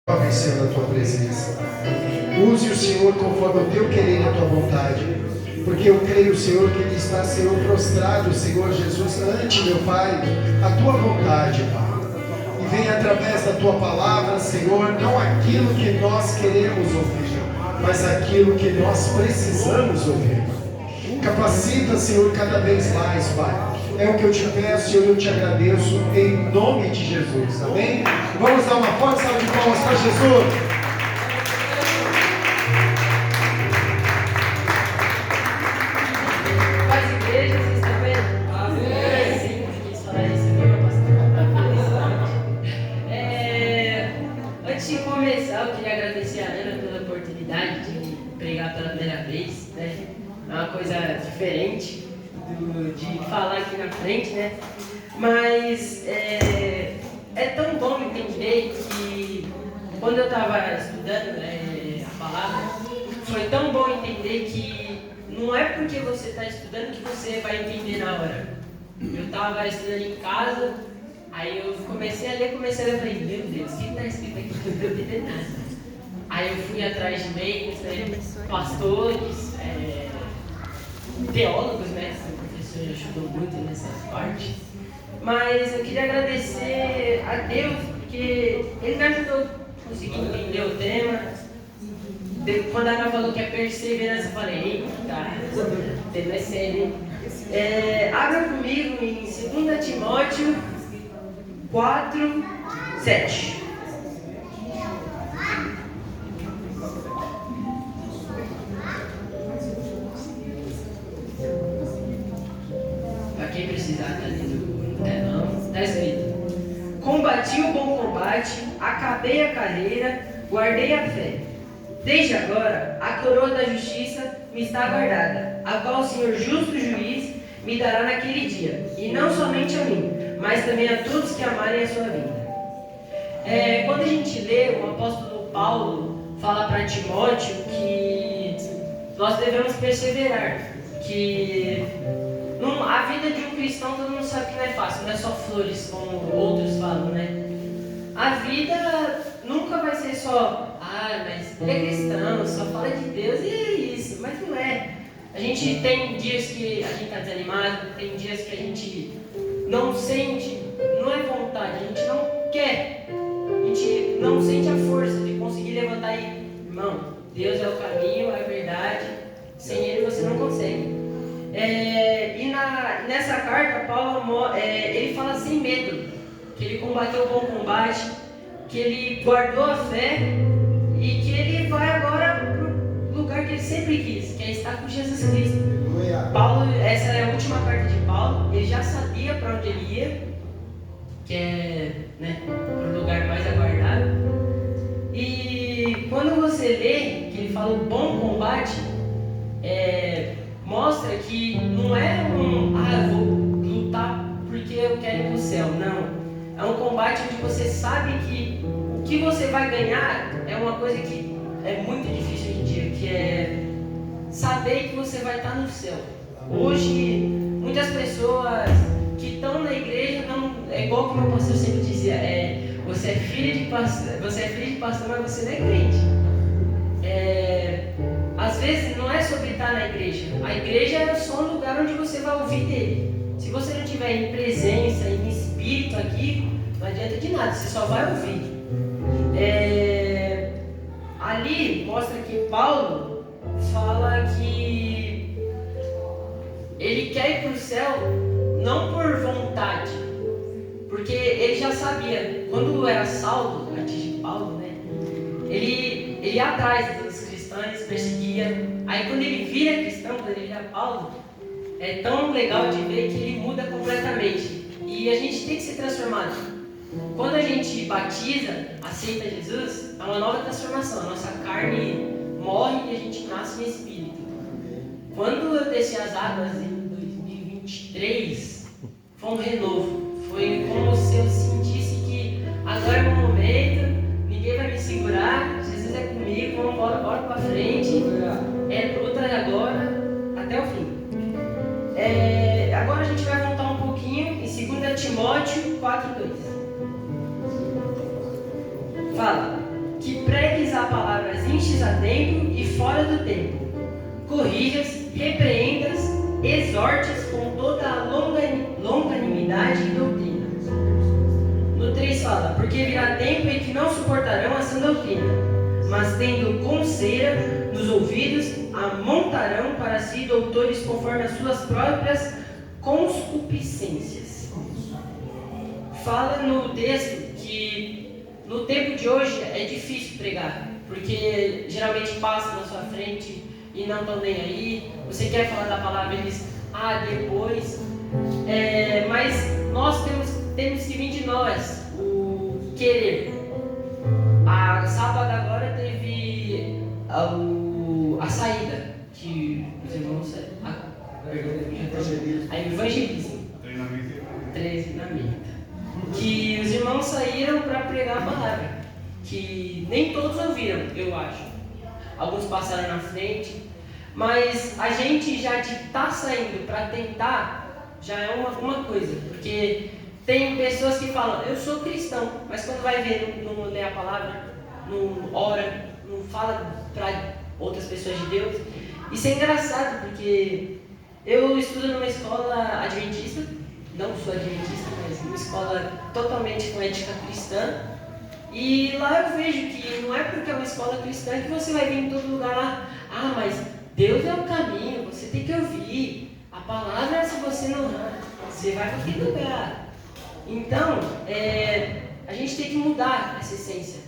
Senhor, da tua presença. Use o Senhor conforme o teu querer e a tua vontade. Porque eu creio, Senhor, que Ele está, Senhor, prostrado, Senhor Jesus, ante, meu Pai, a tua vontade, Pai. E venha através da tua palavra, Senhor, não aquilo que nós queremos ouvir, mas aquilo que nós precisamos ouvir. Capacita, Senhor, cada vez mais, Pai. É o que eu te peço, Senhor, eu te agradeço, em nome de Jesus, amém? Vamos dar uma forte salva de palmas para Jesus. Paz e igreja, vocês estão vendo? Amém. Sim, quis falar isso aqui, antes de começar, eu queria agradecer a Ana pela oportunidade de pregar pela primeira vez, né? É uma coisa diferente de falar aqui na frente, né? Mas é tão bom entender que quando eu estava estudando a palavra, foi tão bom entender que não é porque você está estudando que você vai entender na hora. Eu estava estudando em casa, aí eu comecei a ler, e falei, meu Deus, o que está escrito aqui? Eu não estou entendendo nada. Aí eu fui atrás de meios, pastores, teólogos, né? O professor ajudou muito nessa parte. Mas eu queria agradecer a Deus, porque Ele me ajudou a conseguir entender o tema. Quando a Ana falou que é perseverança, eu falei, eita, o tema é sério. Abra comigo em 2 Timóteo 4, 7. Quem precisar tá ali no telão, está escrito: combati o bom combate, acabei a carreira, guardei a fé. Desde agora, a coroa da justiça me está guardada, a qual o Senhor justo juiz me dará naquele dia, e não somente a mim, mas também a todos que amarem a sua vida. Quando a gente lê, o apóstolo Paulo fala para Timóteo que nós devemos perseverar, que a vida de um cristão, todo mundo sabe que não é fácil, não é só flores, como outros falam, né? A vida nunca vai ser só, mas ele é cristão, só fala de Deus e é isso, mas não é. A gente tem dias que a gente está desanimado, tem dias que a gente não sente, não é vontade, a gente não quer, a gente não sente a força de conseguir levantar e, irmão, Deus é o caminho, é a verdade, sem Ele você não consegue. Nessa carta, Paulo ele fala sem medo, que ele combateu o bom combate, que ele guardou a fé e que ele vai agora para o lugar que ele sempre quis, que é estar com Jesus Cristo. Paulo, essa é a última carta de Paulo, ele já sabia para onde ele ia, que é para o lugar mais aguardado. E quando você lê que ele fala o bom combate, mostra que não é eu vou lutar porque eu quero ir para o céu, não. É um combate onde você sabe que o que você vai ganhar é uma coisa que é muito difícil hoje em dia, que é saber que você vai estar no céu. Hoje, muitas pessoas que estão na igreja, não, é igual como o pastor sempre dizia, você é filho de pastor, mas você não é crente. Às vezes não é sobre estar na igreja. A igreja é só um lugar onde você vai ouvir dele. Se você não estiver em presença, em espírito aqui, não adianta de nada, você só vai ouvir. Ali mostra que Paulo fala que ele quer ir para o céu não por vontade, porque ele já sabia, quando era Saulo, antes de Paulo, ele ia atrás dos cristãos, perseguia. Aí quando ele vira cristão, quando ele vira Paulo, é tão legal de ver que ele muda completamente. E a gente tem que ser transformado. Quando a gente batiza, aceita Jesus, é uma nova transformação. A nossa carne morre e a gente nasce no Espírito. Quando eu desci as águas em 2023, foi um renovo. Foi como se eu sentisse que agora é o momento, ninguém vai me segurar, Jesus é comigo, vamos bora para frente. Luta agora até o fim. Agora a gente vai voltar um pouquinho em 2 Timóteo 4:2. Fala: que pregues a palavras instes a tempo e fora do tempo. Corrijas, repreendas, exortes com toda a longanimidade e doutrina. No 3 fala, porque virá tempo em que não suportarão a sã doutrina, mas tendo coceira nos ouvidos, amontarão para si doutores conforme as suas próprias concupiscências. Fala no texto que no tempo de hoje é difícil pregar, porque geralmente passam na sua frente e não estão nem aí. Você quer falar da palavra, eles, depois. Mas nós temos que vir de nós, o querer. A sábado agora teve a saída, que os irmãos... A evangelismo. Treinamento. Que os irmãos saíram para pregar a palavra. Que nem todos ouviram, eu acho. Alguns passaram na frente. Mas a gente já de estar saindo para tentar, já é uma coisa. Porque tem pessoas que falam, eu sou cristão, mas quando vai ver, não lê a palavra, não ora, não fala para outras pessoas de Deus. Isso é engraçado, porque eu estudo numa escola adventista, não sou adventista, mas uma escola totalmente com ética cristã. E lá eu vejo que não é porque é uma escola cristã que você vai vir em todo lugar lá, mas Deus é o caminho, você tem que ouvir. A palavra, se você não você vai para aquele lugar. Então, a gente tem que mudar essa essência.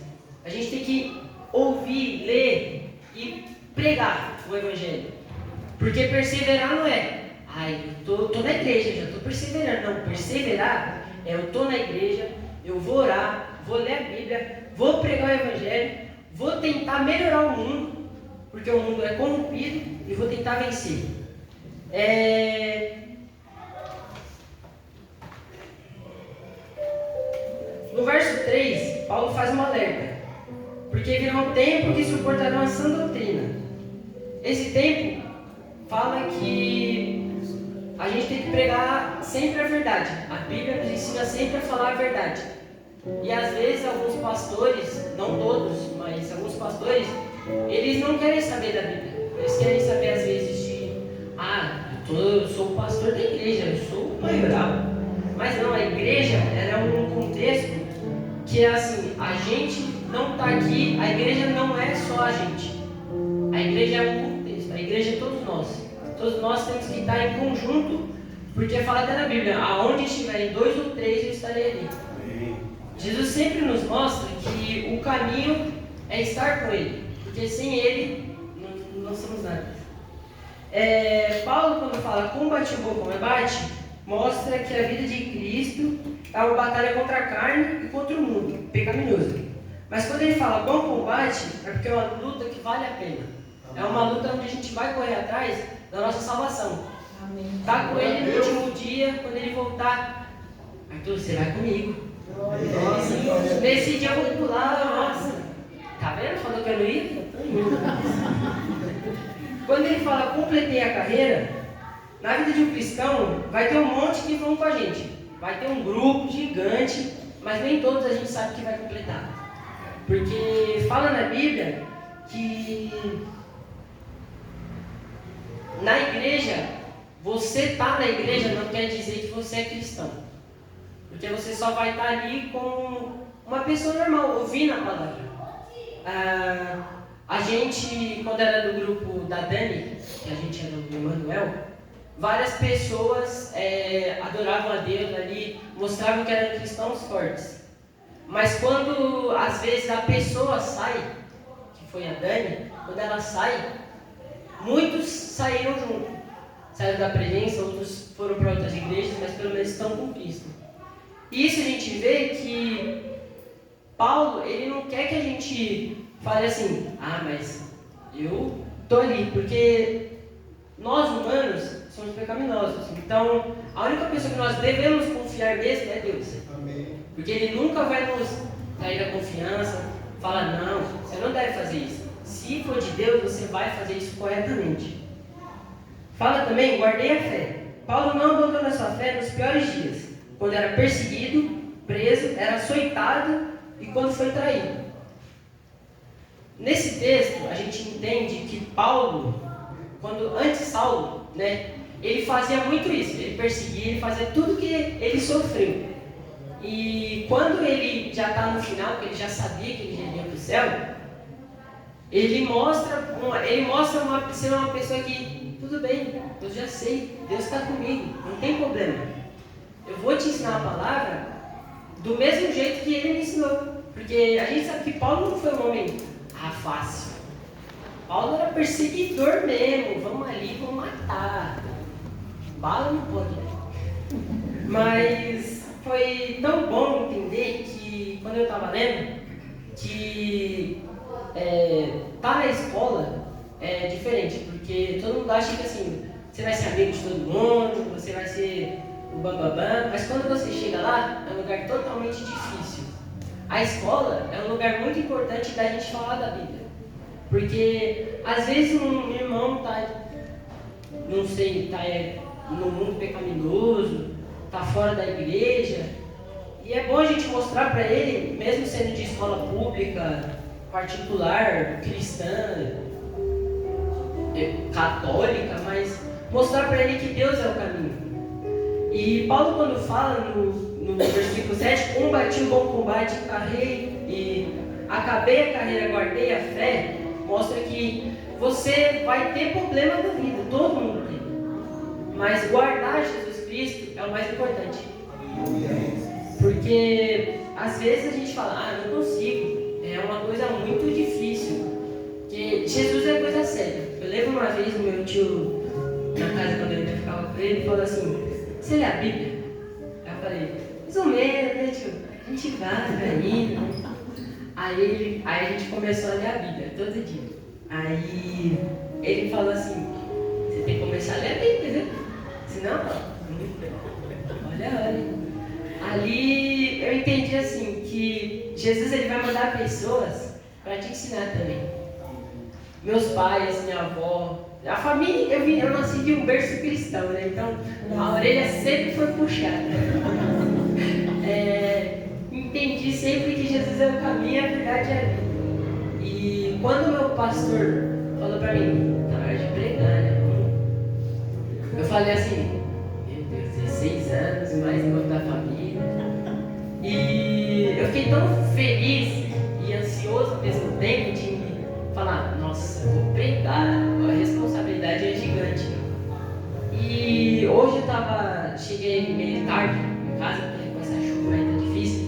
A gente tem que ouvir, ler e pregar o Evangelho. Porque perseverar não é, eu tô na igreja, já estou perseverando. Não, perseverar é eu estou na igreja, eu vou orar, vou ler a Bíblia, vou pregar o Evangelho, vou tentar melhorar o mundo, porque o mundo é corrompido, e vou tentar vencer. No verso 3, Paulo faz um alerta. Porque virá um tempo que suportarão a sã doutrina. Esse tempo fala que a gente tem que pregar sempre a verdade. A Bíblia nos ensina sempre a falar a verdade. E às vezes alguns pastores, não todos, mas alguns pastores, eles não querem saber da Bíblia. Eles querem saber às vezes eu sou o pastor da igreja, eu sou o maioral. Mas não, a igreja ela é um contexto que é assim, a gente não está aqui, a igreja não é só a gente. A igreja é um contexto, a igreja é todos nós. Todos nós temos que estar em conjunto, porque fala até na Bíblia, aonde estiverem 2 ou 3, eu estarei ali. Jesus sempre nos mostra que o caminho é estar com Ele, porque sem Ele não somos nada. Paulo, quando fala combate o bom combate, mostra que a vida de Cristo é uma batalha contra a carne e contra o mundo pecaminoso. Mas quando ele fala bom combate, é porque é uma luta que vale a pena. É uma luta onde a gente vai correr atrás da nossa salvação. Está com Ele no último dia, quando Ele voltar. Arthur, você vai comigo. Nesse dia eu vou pular, nossa. Tá vendo? Falou que eu não ia? Quando ele fala completei a carreira, na vida de um cristão vai ter um monte que vão com a gente. Vai ter um grupo gigante, mas nem todos a gente sabe que vai completar. Porque fala na Bíblia que na igreja, você estar na igreja não quer dizer que você é cristão. Porque você só vai estar ali com uma pessoa normal, ouvindo a palavra. A gente, quando era do grupo da Dani, que a gente era do Emanuel, várias pessoas adoravam a Deus ali, mostravam que eram cristãos fortes. Mas quando, às vezes, a pessoa sai, que foi a Dani, quando ela sai, muitos saíram junto. Saíram da presença, outros foram para outras igrejas, mas pelo menos estão com Cristo. E isso a gente vê que Paulo, ele não quer que a gente fale assim, mas eu estou ali, porque nós humanos somos pecaminosos. Então, a única pessoa que nós devemos confiar mesmo é Deus. Amém. Porque Ele nunca vai nos trair a confiança, falar, não, você não deve fazer isso. Se for de Deus, você vai fazer isso corretamente. Fala também, guardei a fé. Paulo não abandonou a sua fé nos piores dias, quando era perseguido, preso, era açoitado e quando foi traído. Nesse texto, a gente entende que Paulo, antes Saulo, né, ele fazia muito isso, ele perseguia, ele fazia tudo que ele sofreu. E quando ele já está no final, que ele já sabia que ele ia para o céu, ele mostra ser uma pessoa que, tudo bem, eu já sei, Deus está comigo, não tem problema. Eu vou te ensinar a palavra do mesmo jeito que ele me ensinou. Porque a gente sabe que Paulo não foi um homem fácil. Paulo era perseguidor mesmo, vamos ali, vamos matar. Bala não pode, né? Mas foi tão bom entender que, quando eu estava lendo, que tá na escola é diferente, porque todo mundo acha que assim, você vai ser amigo de todo mundo, você vai ser o bambambam, mas quando você chega lá, é um lugar totalmente difícil. A escola é um lugar muito importante da gente falar da Bíblia, porque às vezes um irmão tá no mundo pecaminoso, tá fora da igreja, e é bom a gente mostrar para ele, mesmo sendo de escola pública, particular, cristã, católica, mas mostrar para ele que Deus é o caminho. E Paulo, quando fala no versículo 7, combati o bom combate, acabei a carreira, guardei a fé, mostra que você vai ter problema na vida, todo mundo tem. Mas guardar Jesus Cristo é o mais importante. Porque às vezes a gente fala, não consigo, é uma coisa muito difícil. Porque Jesus é coisa séria. Eu lembro uma vez o meu tio, na casa quando ele ficava com ele, falou assim, você lê a Bíblia? Aí eu falei, mais ou menos, né, tio? A gente vai indo. Aí a gente começou a ler a Bíblia todo dia. Aí ele falou assim, você tem que começar a ler a Bíblia, viu? Senão, olha. Ali eu entendi assim, que Jesus ele vai mandar pessoas para te ensinar também. Meus pais, minha avó, a família, eu nasci de um berço cristão, né? Então a orelha sempre foi puxada. Entendi sempre que Jesus é o caminho, a verdade é a vida. E quando o meu pastor falou para mim, na hora de pregar, né? Eu falei assim, meu Deus, 16 anos, mais enquanto da família. E eu fiquei tão feliz e ansioso ao mesmo tempo de falar, nossa, vou pregar, a responsabilidade é gigante. E hoje cheguei meio tarde em casa, porque com essa chuva aí tá difícil.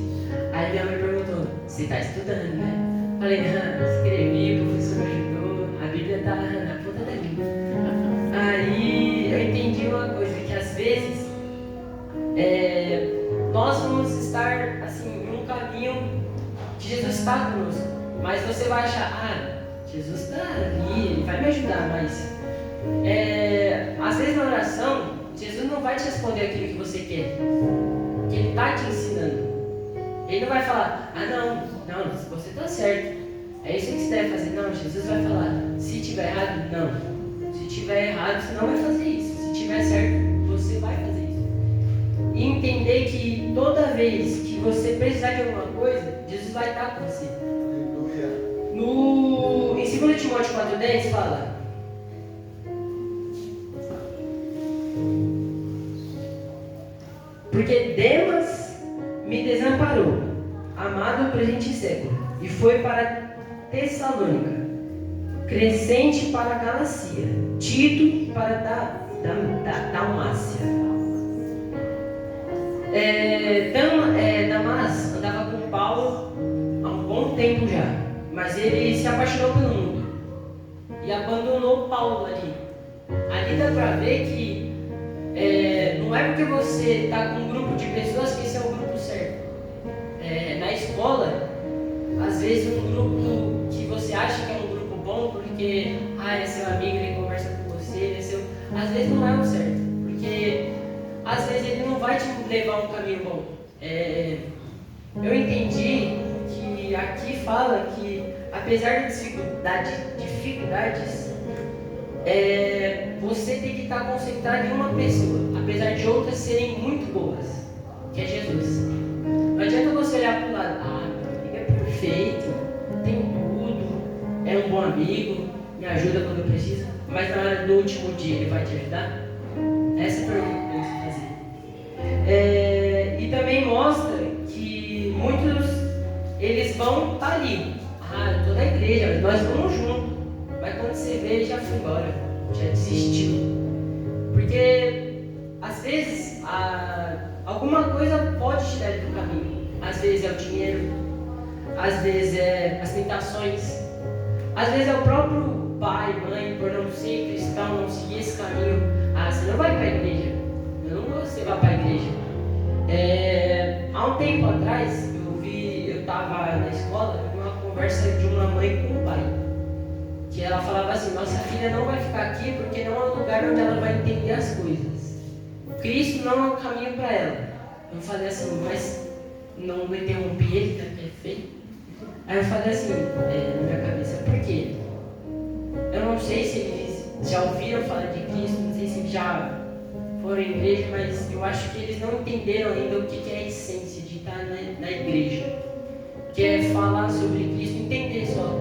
Aí minha mãe perguntou, você tá estudando, né? Falei, escrevi, o professor ajudou, a Bíblia tá na ponta da língua. Aí eu entendi uma coisa, que às vezes nós vamos estar assim, em um caminho que Jesus está conosco, mas você vai achar, Jesus está ali, ele vai me ajudar, mas às vezes na oração, Jesus não vai te responder aquilo que você quer, que ele está te ensinando. Ele não vai falar, não, você está certo, é isso que você deve fazer. Não, Jesus vai falar, se tiver errado, não. Se tiver errado, você não vai fazer isso. Se tiver certo, você vai fazer isso. E entender que toda vez que você precisar de alguma coisa, Jesus vai estar com você. Em 2 Timóteo 4,10 fala, porque Demas me desamparou, amado o presente século, e foi para Tessalônica, Crescente para a Galacia, Tito para Dalmácia. Damas andava com Paulo há um bom tempo já, mas ele se apaixonou pelo mundo e abandonou Paulo ali. Ali dá para ver que não é porque você está com um grupo de pessoas que esse é o grupo certo. Na escola, às vezes um grupo que você acha que é um grupo bom porque é seu amigo, ele conversa com você, às vezes não é o certo, porque às vezes ele não vai te levar a um caminho bom. Eu entendi que aqui fala que apesar de dificuldades, você tem que estar concentrado em uma pessoa, apesar de outras serem muito boas, que é Jesus. Não adianta você olhar para o lado, meu amigo é perfeito, tem tudo, bom amigo, me ajuda quando eu preciso, mas na hora do último dia ele vai te ajudar? Essa é a pergunta que eu preciso fazer. E também mostra que muitos, eles vão estar ali. Eu estou na igreja, nós vamos juntos. Mas quando você vê, ele já foi embora, já desistiu. Porque, às vezes, alguma coisa pode te dar do caminho. Às vezes é o dinheiro, às vezes é as tentações, às vezes é o próprio pai, mãe, por não ser cristão, não seguir esse caminho. Você não vai para a igreja. Eu não gosto que você vá para a igreja. Há um tempo atrás, eu estava na escola, eu vi uma conversa de uma mãe com um pai. Que ela falava assim: nossa filha não vai ficar aqui porque não é um lugar onde ela vai entender as coisas. Cristo não é o caminho para ela. Eu falei assim, mas não interrompi ele, tá perfeito. Aí eu falei assim, na minha cabeça, por quê? Eu não sei se eles já ouviram falar de Cristo, não sei se já foram à igreja, mas eu acho que eles não entenderam ainda o que é a essência de estar na igreja. Que é falar sobre Cristo, entender só.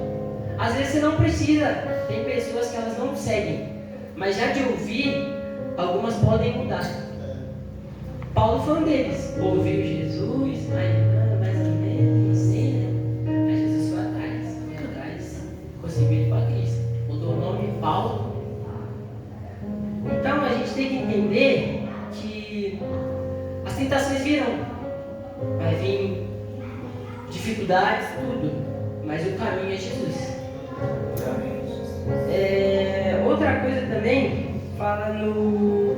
Às vezes você não precisa, tem pessoas que elas não seguem, mas já de ouvir, algumas podem mudar. Paulo foi um deles, ouviu Jesus, mais ou menos, não sei, né? Mas Jesus foi atrás, conseguiu ir para Cristo, mudou o nome Paulo. Então a gente tem que entender que as tentações virão, vai vir dificuldades, tudo, mas o caminho é Jesus. Outra coisa também, fala no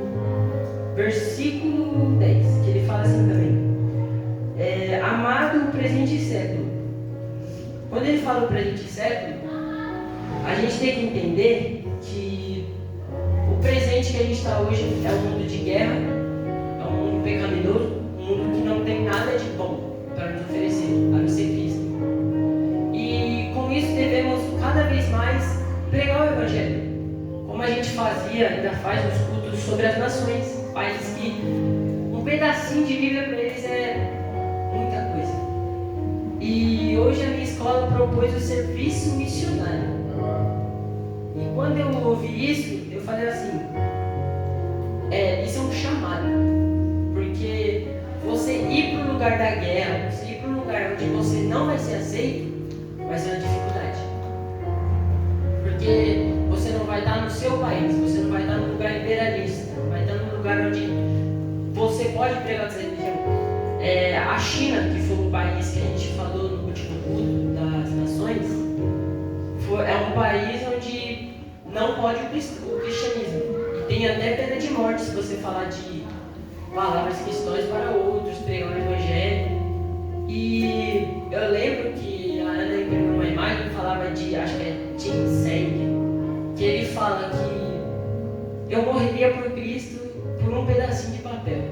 versículo 10, que ele fala assim também: amado presente século. Quando ele fala o presente século, a gente tem que entender que o presente que a gente está hoje é um mundo de guerra, é um mundo pecaminoso, um mundo que não tem nada de bom para nos oferecer, a não ser Cristo. E com isso devemos cada vez mais pregar o Evangelho, como a gente fazia, ainda faz nos cultos sobre as nações, países que um pedacinho de Bíblia para eles é muita coisa. E hoje a minha escola propôs o serviço missionário. E quando eu ouvi isso, eu falei assim, isso é um chamado, porque você ir para o lugar da guerra, você ir para um lugar onde você não vai ser aceito, vai ser uma dificuldade. Porque você não vai estar no seu país, você não vai estar num lugar imperialista, vai estar num lugar onde você pode pregar essa religião. A China, que foi um país que a gente falou no último culto das nações, é um país onde não pode o cristianismo. E tem até pena de morte se você falar de palavras cristãs para outros, pregar o Evangelho. E eu lembro que a Ana imprimiu uma imagem que falava de, acho que é ginseng, que ele fala que eu morreria por Cristo por um pedacinho de papel.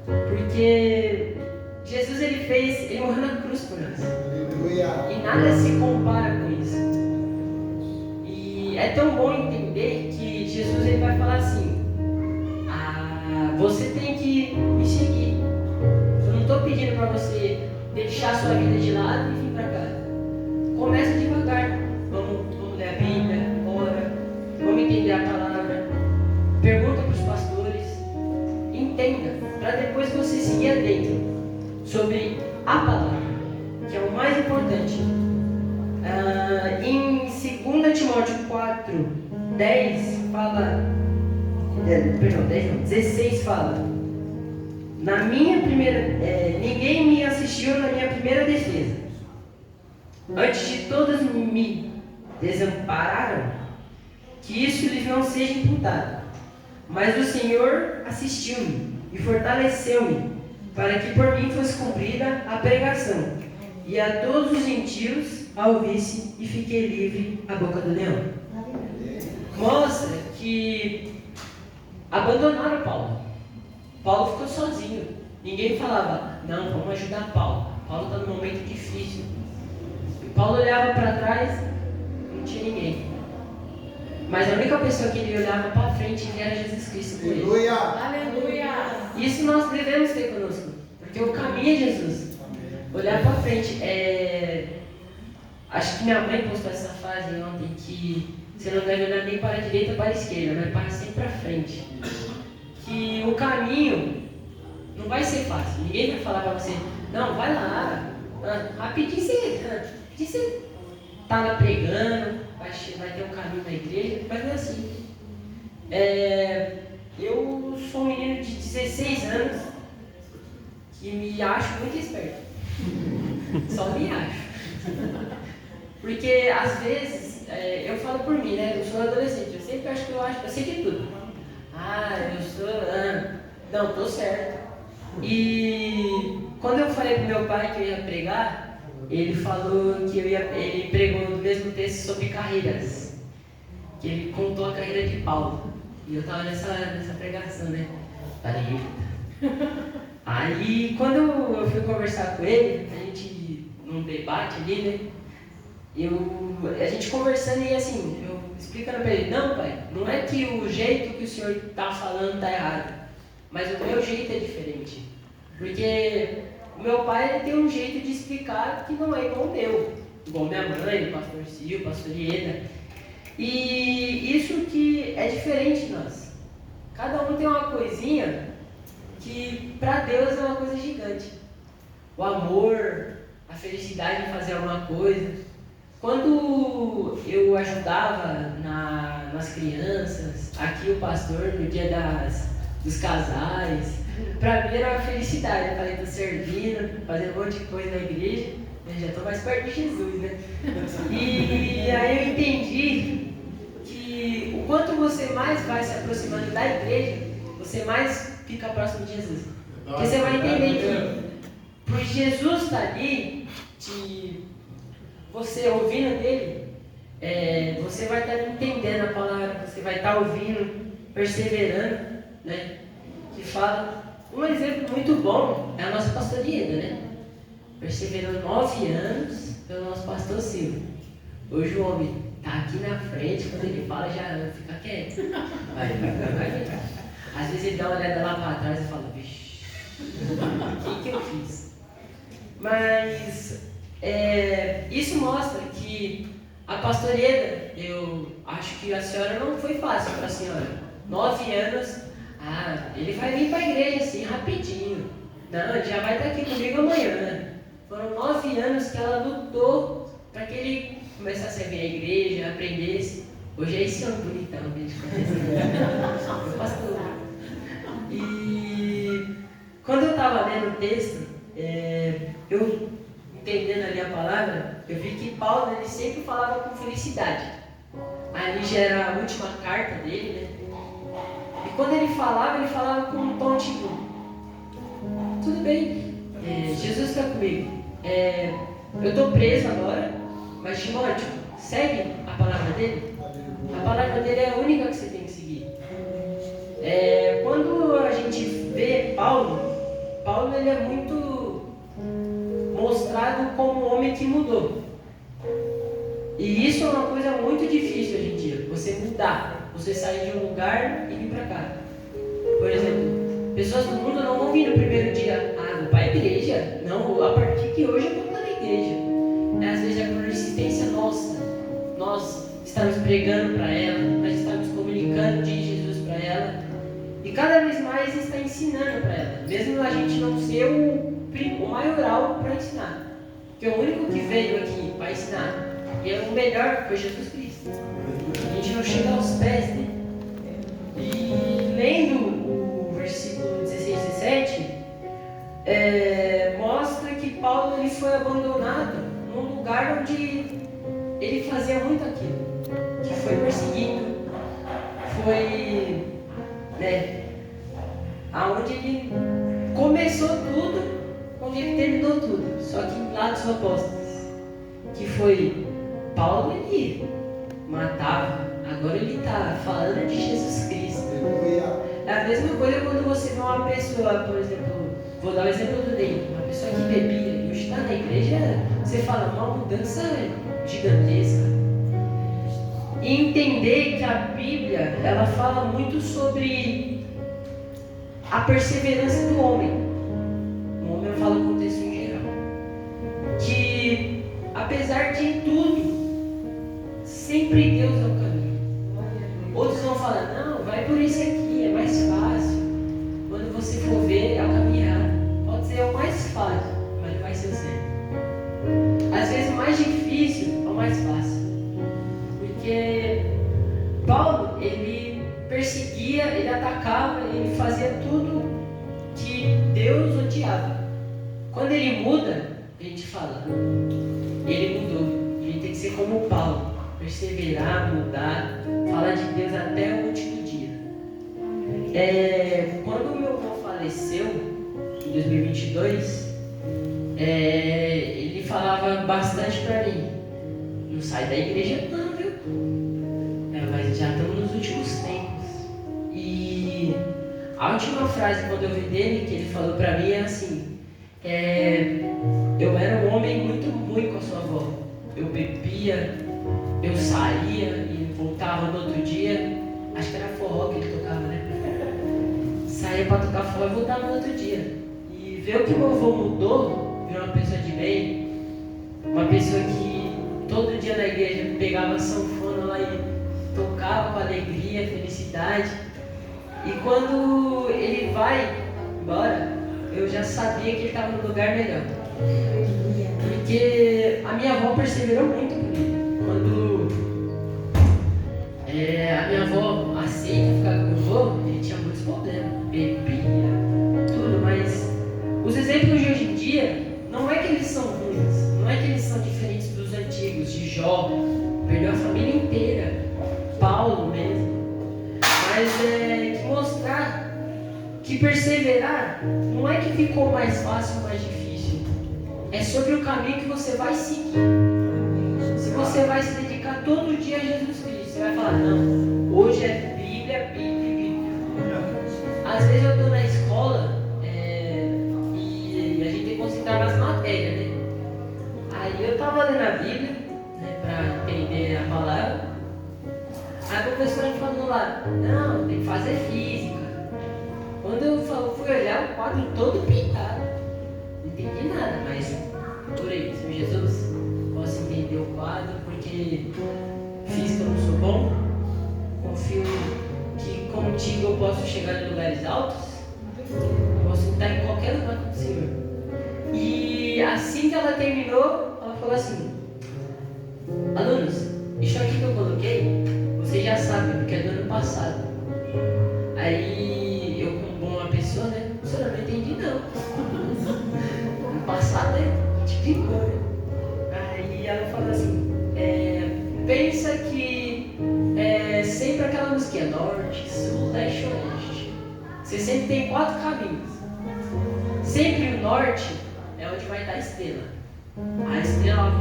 Porque Jesus ele morreu na cruz por nós. E nada se compara com isso. E é tão bom entender que Jesus ele vai falar assim: você tem que me seguir. Eu não estou pedindo para você deixar sua vida de lado e vir para cá. Começa devagar. Vamos ler a Bíblia, ora, vamos entender a palavra, pergunta para os pastores, entenda, para depois você seguir adentro sobre a palavra, que é o mais importante. Em 2 Timóteo 4, 10 fala, 16 fala: na minha primeira, ninguém me assistiu na minha primeira defesa. Antes de todos me desampararam, que isso lhes não seja imputado. Mas o Senhor assistiu-me e fortaleceu-me, para que por mim fosse cumprida a pregação, e a todos os gentios a ouvisse, e fiquei livre à boca do leão. Mostra que abandonaram Paulo. Paulo ficou sozinho. Ninguém falava, não, vamos ajudar Paulo. Paulo está num momento difícil. E Paulo olhava para trás, não tinha ninguém. Mas a única pessoa que ele olhava para frente era Jesus Cristo. Aleluia! Aleluia! Isso nós devemos ter conosco, porque o caminho é Jesus. Olhar para frente. Acho que minha mãe postou essa frase ontem, que você não deve olhar nem para a direita ou para a esquerda, mas para sempre para frente. Que o caminho não vai ser fácil. Ninguém vai falar para você, não, vai lá, rapidinho você tá lá pregando, vai ter um caminho na igreja, mas não é assim. Eu sou um menino de 16 anos que me acho muito esperto. Só me acho. Porque às vezes, eu falo por mim, né? Eu sou adolescente, eu sempre acho que eu sei de tudo. Não, tô certo. E quando eu falei pro meu pai que eu ia pregar, ele falou que ele pregou no mesmo texto sobre carreiras. Que ele contou a carreira de Paulo. E eu tava nessa pregação, né? Falei, aí quando eu fui conversar com ele, a gente num debate ali, né? A gente conversando e assim, eu explicando para ele, não pai, não é que o jeito que o senhor está falando está errado, mas o meu jeito é diferente. Porque o meu pai ele tem um jeito de explicar que não é igual o meu, igual minha mãe, o pastor Sil, o pastor Ieda. E isso que é diferente de nós. Cada um tem uma coisinha que para Deus é uma coisa gigante. O amor, a felicidade de fazer alguma coisa. Quando eu ajudava nas crianças, aqui o pastor, no dia dos casais, para mim era uma felicidade. Eu falei, estou servindo, fazendo um monte de coisa na igreja, eu já estou mais perto de Jesus, né? E aí eu entendi que o quanto você mais vai se aproximando da igreja, você mais fica próximo de Jesus. Porque você vai entender que por Jesus estar ali, você ouvindo dele, você vai estar entendendo a palavra, você vai estar ouvindo, perseverando, né? Que fala, um exemplo muito bom é a nossa pastora Ieda, né? Perseverando 9 anos pelo nosso pastor Silvio. Hoje o homem está aqui na frente, quando ele fala já fica quieto. Vai. Às vezes ele dá uma olhada lá para trás e fala, vixe, o que eu fiz? Mas isso mostra que a pastora Ieda, eu acho que a senhora não foi fácil para a senhora. 9 anos, ele vai vir para a igreja assim rapidinho. Não, ele já vai estar aqui comigo amanhã. Foram 9 anos que ela lutou para que ele começasse a vir à igreja, aprendesse. Hoje é esse homem bonitão que a gente conhece. Meu pastor. E quando eu estava lendo o texto, eu entendendo ali a palavra, eu vi que Paulo ele sempre falava com felicidade. Ali já era a última carta dele, né? E quando ele falava com um tom tipo, tudo bem, Jesus está comigo. Eu estou preso agora, mas Timóteo, segue a palavra dele. A palavra dele é a única que você tem que seguir. Quando a gente vê Paulo ele é muito mostrado como um homem que mudou. E isso é uma coisa muito difícil hoje em dia, você mudar, você sair de um lugar e vir para cá. Por exemplo, pessoas do mundo não vão vir no primeiro dia, vou para a igreja. Não, a partir de hoje eu vou para a igreja. Às vezes é por insistência nossa. Nós estamos pregando para ela, nós estamos comunicando de Jesus para ela. E cada vez mais está ensinando para ela, mesmo a gente não ser o maioral para ensinar. Porque o único que veio aqui para ensinar, e é o melhor, foi Jesus Cristo. A gente não chega aos pés dele. E lendo o versículo 16 e 17, mostra que Paulo ele foi abandonado num lugar onde ele fazia muito aquilo, que foi perseguido, foi aonde ele começou tudo, onde ele terminou tudo, só que lá dos apóstolos, que foi Paulo, ele matava, agora ele está falando de Jesus Cristo. É a mesma coisa quando você vê uma pessoa, por exemplo, vou dar o exemplo do Ney, uma pessoa que bebia e hoje está na igreja, você fala uma mudança gigantesca. E entender que a Bíblia, ela fala muito sobre a perseverança do homem. O homem eu falo no contexto em geral. Que a apesar de em tudo, sempre Deus é o caminho. Outros vão falar, não, vai por esse aqui, é mais fácil. Quando você for ver, é o caminho errado. Pode ser o mais fácil, mas não vai ser o certo. Às vezes o mais difícil é o mais fácil. Porque Paulo, ele perseguia, ele atacava, ele fazia tudo que Deus odiava. Quando ele muda, a gente fala, ele mudou. A gente tem que ser como Paulo, perseverar, mudar, falar de Deus até o último dia. Quando meu avô faleceu, em 2022, ele falava bastante pra mim, não sai da igreja não, viu? Mas já estamos nos últimos tempos. E a última frase quando eu vi dele, que ele falou pra mim é assim, eu era um homem muito ruim com a sua avó. Eu bebia, eu saía e voltava no outro dia. Acho que era forró que ele tocava, né? Saía pra tocar forró e voltava no outro dia. E ver que meu avô mudou, virou uma pessoa de bem, uma pessoa que todo dia na igreja pegava sanfona lá e tocava com alegria, felicidade. E quando ele vai embora, eu já sabia que ele estava no lugar melhor. Porque a minha avó perseverou muito comigo. Quando a minha avó aceita ficar com o vô, ele tinha muitos problemas. Bebia, tudo, mas os exemplos de hoje em dia, não é que eles são ruins, não é que eles são diferentes dos antigos, de Jó, perdeu a família inteira, Paulo mesmo. Mas que mostrar que perseverar não é que ficou mais fácil ou mais difícil. É sobre o caminho que você vai seguir. Se você vai se dedicar todo dia a Jesus Cristo, você vai falar, não, hoje é Bíblia, Bíblia, Bíblia. Às vezes eu estou na escola e a gente tem que concentrar nas matérias, né? Aí eu estava lendo a Bíblia, né, para entender a palavra. Aí a professora falou lá, não, tem que fazer física. Quando eu fui olhar o quadro todo pintado, não entendi nada, mas por aí, Senhor Jesus, posso entender o quadro, porque física eu não sou bom, confio que contigo eu posso chegar em lugares altos, eu posso estar em qualquer lugar com o Senhor. E assim que ela terminou, ela falou assim, alunos, isso aqui que eu coloquei, vocês já sabem, porque é do ano passado. Aí eu, como uma pessoa, né? Professora, não entendi não. Ano passado, né? A gente ficou, né? Aí ela falou assim, pensa que sempre aquela musiquinha, norte, sul, leste, oeste. Você sempre tem 4 caminhos. Sempre o norte é onde vai estar a estrela. A estrela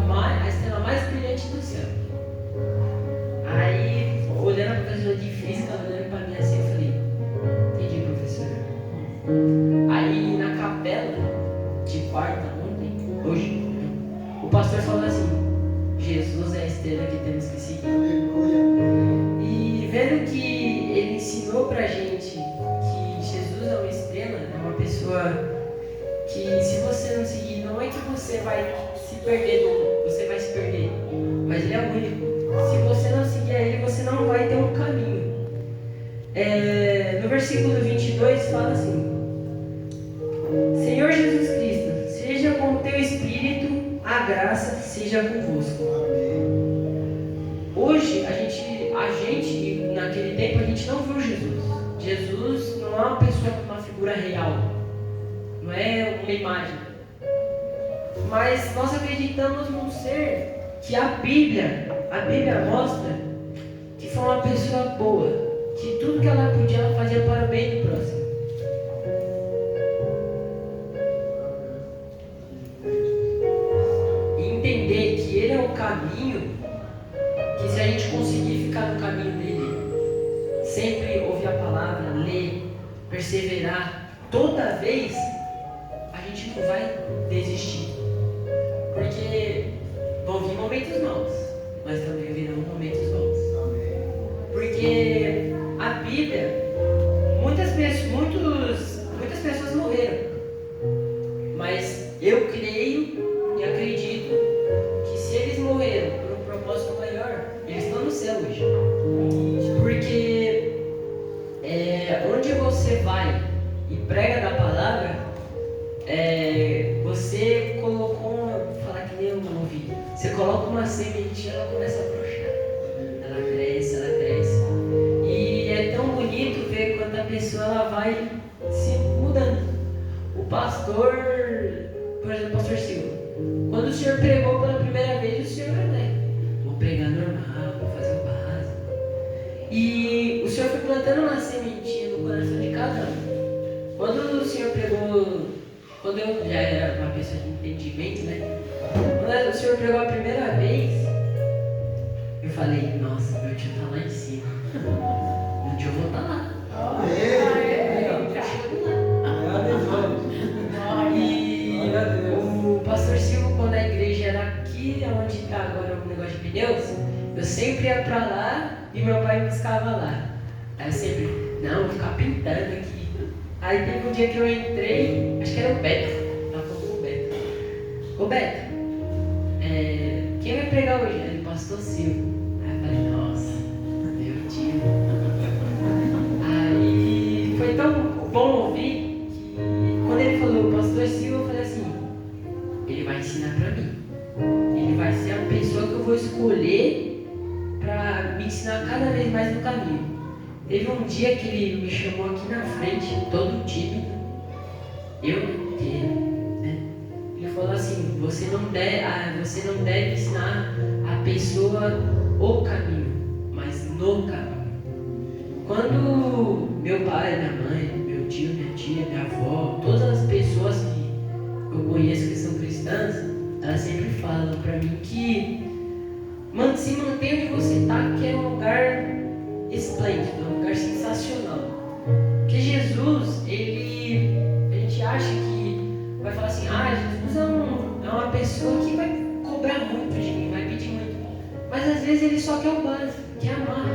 mais brilhante do céu. Aí, olhando a professora de física, olhando para mim assim, eu falei, entendi, professora. Aí, na capela de quarta, hoje, o pastor falou assim, Jesus é a estrela que temos que seguir. E vendo que ele ensinou pra gente que Jesus é uma estrela, é uma pessoa que se você não seguir, não é que você vai se perder, você vai se perder, mas ele é o único. Se você não seguir a ele, você não vai ter um caminho. No versículo 22 fala assim, Senhor Jesus Cristo, seja com o teu Espírito, a graça seja convosco. Hoje, a gente, naquele tempo, a gente não viu Jesus. Jesus não é uma pessoa, uma figura real. Não é uma imagem. Mas nós acreditamos num ser que a Bíblia mostra que foi uma pessoa boa, que tudo que ela podia, ela fazia para o bem do próximo. E entender que ele é o caminho, que se a gente conseguir ficar no caminho dele, sempre ouvir a palavra, ler, perseverar, toda vez, a gente não vai desistir. Porque vão vir momentos maus, mas também virão momentos bons. Porque a Bíblia, muitas pessoas morreram. Mas eu creio e acredito que se onde você vai e prega da palavra, você colocou, vou falar que nem eu não ouvi, você coloca uma sementinha, ela começa a brochar. Ela cresce, ela cresce. E é tão bonito ver quando a pessoa ela vai se mudando. O pastor, por exemplo, o pastor Silva, quando o senhor pregou pela primeira vez, o senhor, vou pregar normal, vou fazer o básico. E o senhor foi plantando uma sementinha no coração de cada um. Quando o senhor pregou, quando eu já era uma pessoa de entendimento, né? Quando o senhor pregou a primeira vez, eu falei, nossa, meu tio tá lá em cima. Um dia eu vou estar lá. E o pastor Silva, quando a igreja era aqui, onde está agora o negócio de pneus, eu sempre ia pra lá e meu pai me buscava lá. Aí eu sempre, não, vou ficar pintando aqui. Aí teve um dia que eu entrei, acho que era o Beto. Ela falou com o Beto. Ô Beto, quem vai pregar hoje? Ele, pastor Silva. Aí eu falei, nossa, meu tio. Aí foi tão bom ouvir que quando ele falou pastor Silva, eu falei assim, ele vai ensinar pra mim. Ele vai ser a pessoa que eu vou escolher pra me ensinar cada vez mais no caminho. Teve um dia que ele me chamou aqui na frente, todo tímido, eu inteiro, né? Ele falou assim, você não deve ensinar a pessoa o caminho, mas no caminho. Quando meu pai, minha mãe, meu tio, minha tia, minha avó, todas as pessoas que eu conheço que são cristãs, elas sempre falam pra mim que se mantenha onde você está, que é um lugar esplêndido, um lugar sensacional. Porque Jesus, a gente acha que vai falar assim, Jesus é uma pessoa que vai cobrar muito de mim, vai pedir muito. Mas às vezes ele só quer o básico, quer amar.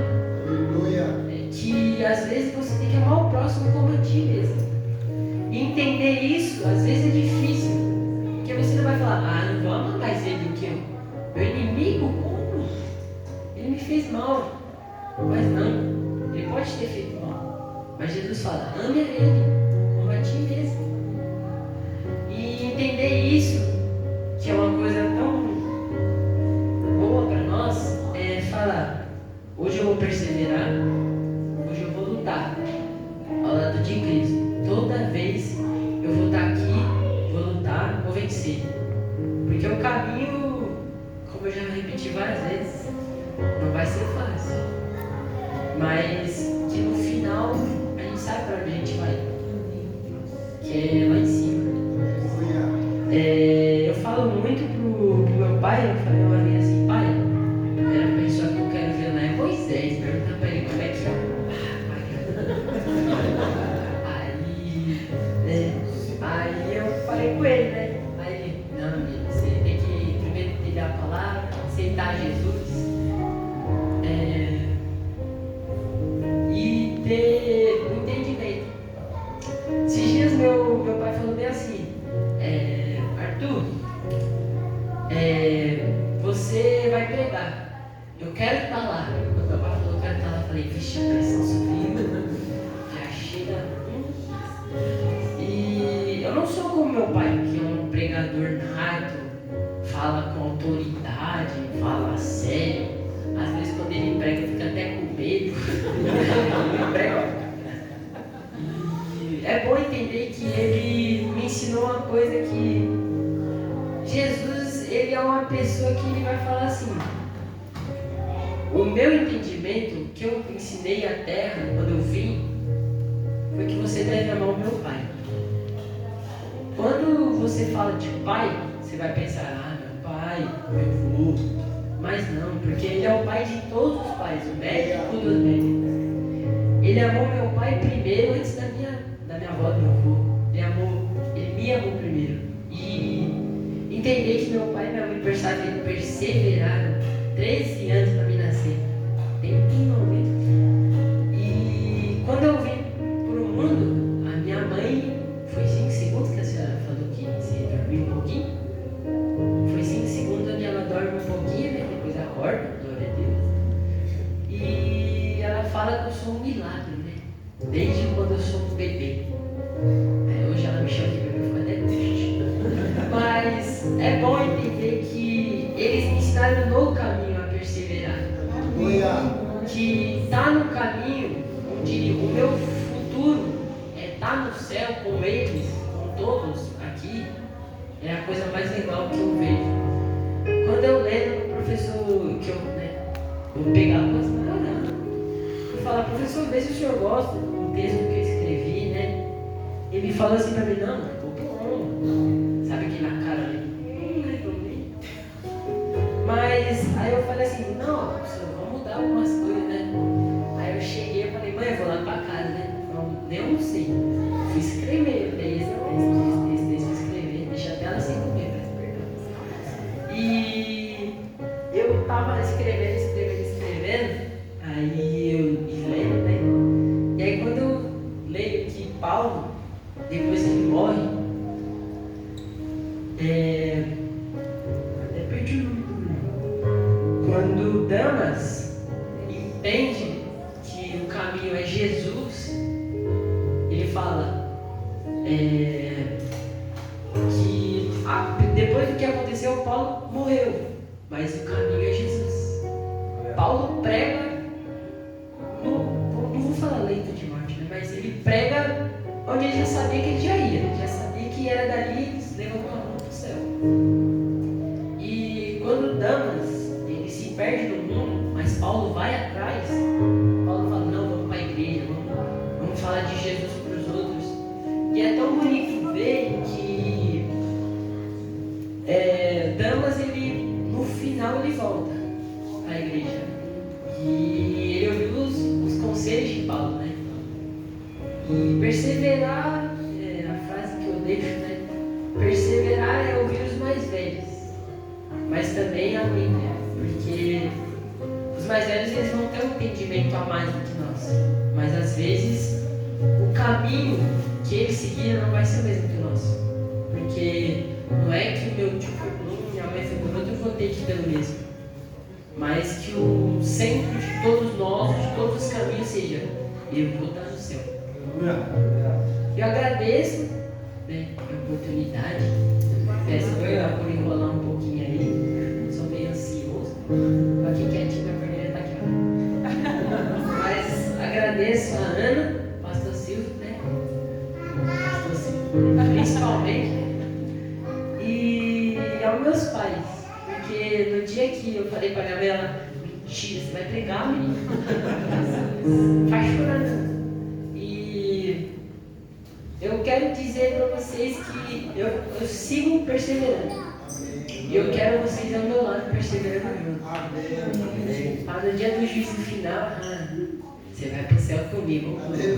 Que às vezes você tem que amar o próximo como a ti mesmo. E entender isso, às vezes é difícil. Porque você não vai falar, não vou amar mais ele do que eu. Meu inimigo, como? Ele me fez mal. Mas não, ele pode ter feito mal. Mas Jesus fala, ame a ele como a ti mesmo. E entender isso, que é uma coisa tão boa para nós, é falar, hoje eu vou perseverar, hoje eu vou lutar ao lado de Cristo. Toda vez eu vou estar aqui, vou lutar, vou vencer. Porque o caminho, como eu já repeti várias vezes, não vai ser fácil. Mas que no final a gente sabe para onde a gente vai, que é lá em cima. Eu falo muito pro meu pai, eu falei uma vez assim, pai, a pessoa que eu quero ver lá é Moisés, perguntar para ele como é que é. Aí eu falei com ele, né? Aí ele, não, amigo, você tem que primeiro entender a palavra, aceitar Jesus. E ter um entendimento. Esses dias meu pai falou bem assim, Arthur, você vai pregar, eu quero estar lá. Quando meu pai falou, eu quero estar lá, eu falei, vixe, a pressão subiu, já chega. E eu não sou como meu pai, que é um pregador nato, fala com autoridade, fala sério. Às vezes quando ele prega eu fico até com medo. Ele prega. E é bom entender que ele me ensinou uma coisa que Jesus, ele é uma pessoa que ele vai falar assim, o meu entendimento que eu ensinei à terra quando eu vim foi que você deve amar o meu pai. Quando você fala de pai, você vai pensar, meu pai, meu avô. Mas não, porque ele é o pai de todos os pais, o médico dos médicos. Ele amou meu pai primeiro antes da minha avó, do meu avô. Ele me amou primeiro. E entender que meu pai e minha mãe perseveraram 13 anos para me nascer. Tem um momento. E quando eu vim para o mundo, a minha mãe, foi 5 segundos que a senhora falou que você dormiu um pouquinho. Foi 5 segundos onde ela dorme um pouquinho, né? Depois acorda, glória a Deus. E ela fala que eu sou um milagre, né? desde quando eu sou um bebê. Hoje ela me chama de bebê, eu fico até triste. Mas é bom entender que eles me ensinaram no caminho a perseverar. Que está no caminho onde o meu futuro é estar no céu com eles, com todos aqui, é a coisa mais legal que eu vejo. Quando eu lendo o professor, que eu vou pegar a coisa para orar, eu falo, professor, vê se o senhor gosta do texto que eu escrevi, né? Ele falou assim para mim, não, ficou bom. Sabe aqui na cara dele? Mas aí eu falei assim, não, professor, vamos mudar algumas coisas, né? Aí eu cheguei e falei, mãe, eu vou lá para casa, né? Eu não sei. Fui escrever, texto, escrever, deixa até ela sem comer, peço perdão. E eu tava escrevendo, aí eu lendo, né? E aí quando eu leio que Paulo, depois que ele morre, até perdi o nome. Quando Damas entende que o caminho é Jesus, ele fala que depois do que aconteceu, Paulo morreu, mas o caminho é Jesus. Paulo prega, não vou falar leito de morte, né? Mas ele prega onde ele já sabia que ele já ia, ele já sabia que era dali, ele levantou a mão para o céu. E quando Damas, ele se perde no mundo, mas Paulo vai atrás, Paulo fala, não, vamos para a igreja, vamos falar de Jesus para os outros. E é tão bonito ver que Damas, ele, no final, ele volta para a igreja. E ele ouviu os conselhos de Paulo, né? E perseverar, a frase que eu deixo, né? Perseverar é ouvir os mais velhos, mas também a mim, né? Porque os mais velhos, eles vão ter um entendimento a mais do que nós, mas às vezes o caminho que eles seguiram não vai ser o mesmo que o nosso, porque não é que o meu tio foi por um, minha mãe foi por outro, eu vou ter que ir pelo mesmo, mas que o centro de todos nós, de todos os caminhos seja, eu vou estar no céu. Eu agradeço, né, a oportunidade, peço perdão por enrolar um pouquinho aí, sou meio ansioso, estou aqui quietinho, a perninha está aqui, ó. Mas agradeço a Ana, pastor Silvio, né, pastor Silvio, principalmente, e aos meus pais, porque no dia que eu falei para a minha mãe, ela, mentira, você vai pregar, menino, faz chorar não. Eu quero dizer para vocês que eu sigo perseverando. E eu quero vocês ao meu lado perseverando junto. Para no dia do juízo final, você vai para o céu comigo. Aleluia.